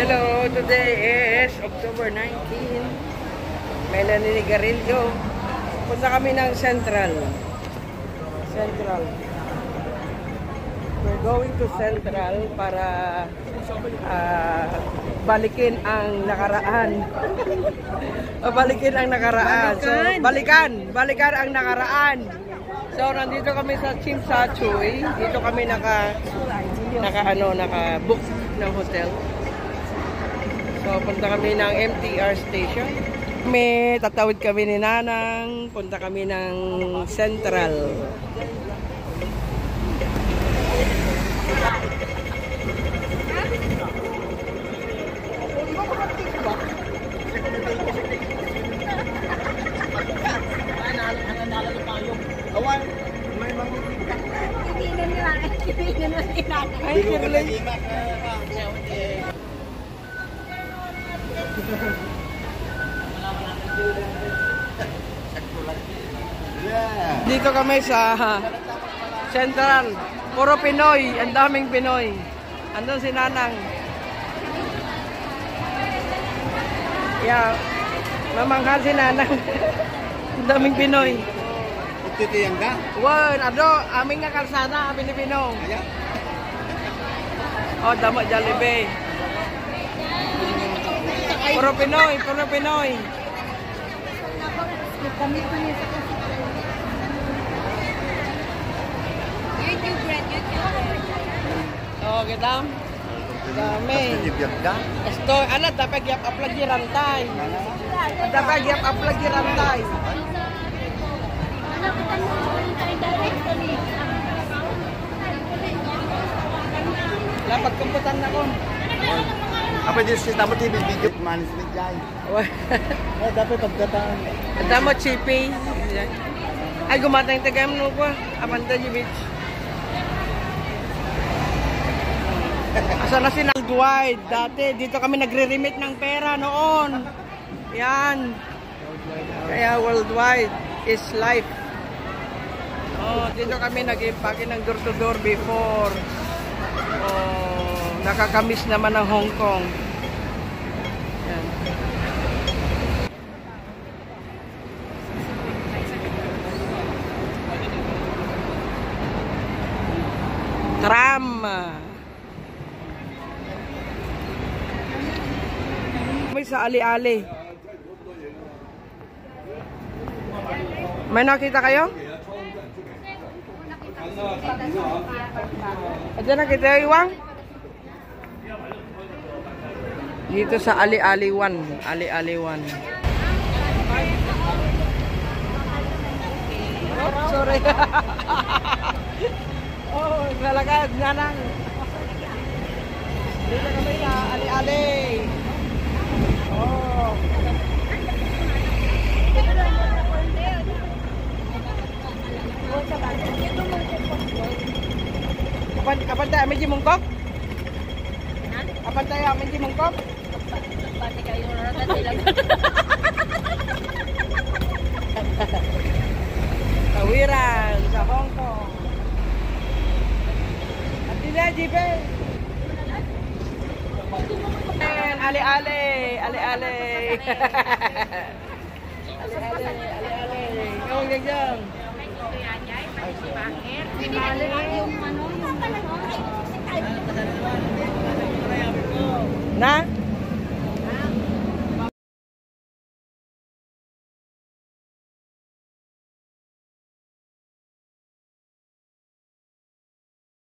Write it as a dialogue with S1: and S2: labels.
S1: Hello, today is October 19. May naninigarilyo. Punta kami ng Central. We're going to Central para balikin ang nakaraan. Balikin ang nakaraan. So, balikan ang nakaraan. So, nandito kami sa Chimsachoy. Dito kami naka-book ng hotel. So, punta kami ng MTR station. Tatawid kami ni Nanang. Punta kami ng Central. Ay, Kirlay. Dito kami sa Central. Puro Pinoy. Ang daming Pinoy. Andun si Nanang. Yeah. Mamanghal si Nanang. Ang daming Pinoy.
S2: Titiyang ka?
S1: Wow, aming nga kalsada, Pilipino. Oh, damo Jollibee. Puro Pinoy. Oh, kita. Dami. Esto, dapat giap-up lagi rantai. Dapat giap-up lagi rantai. Dapat kumputan na ko.
S2: Apa din si tamo TV video management guy. Dapat pagkataan.
S1: Tamo chippy. Ay gumatay tagam no ko. Apanta di beach. Asa na si Worldwide. Dati dito kami nagre-remit ng pera noon. Yan. Kaya Worldwide is life. Oh, dito kami nag-impake ng door-to-door before. Oh, nakakamiss naman ng Hong Kong. Yan. Tram. May sa Ali-Ali. May nakita kayo? Ayan na kita iwang. Dito sa Ali-Ali 1. Ali-Ali 1. Oh, sorry. Oh, nalagad Nanang. Dito kami sa Ali-Ali. Oh. Kapan tayo medyo mungkok? Kapan tayo medyo mungkok? Pati kayo rata nilang. Tawiran sa Hong Kong. At nila, Jipe. Ali-ali. Ali-ali. Ali-ali. Ngawang gagyang. Na?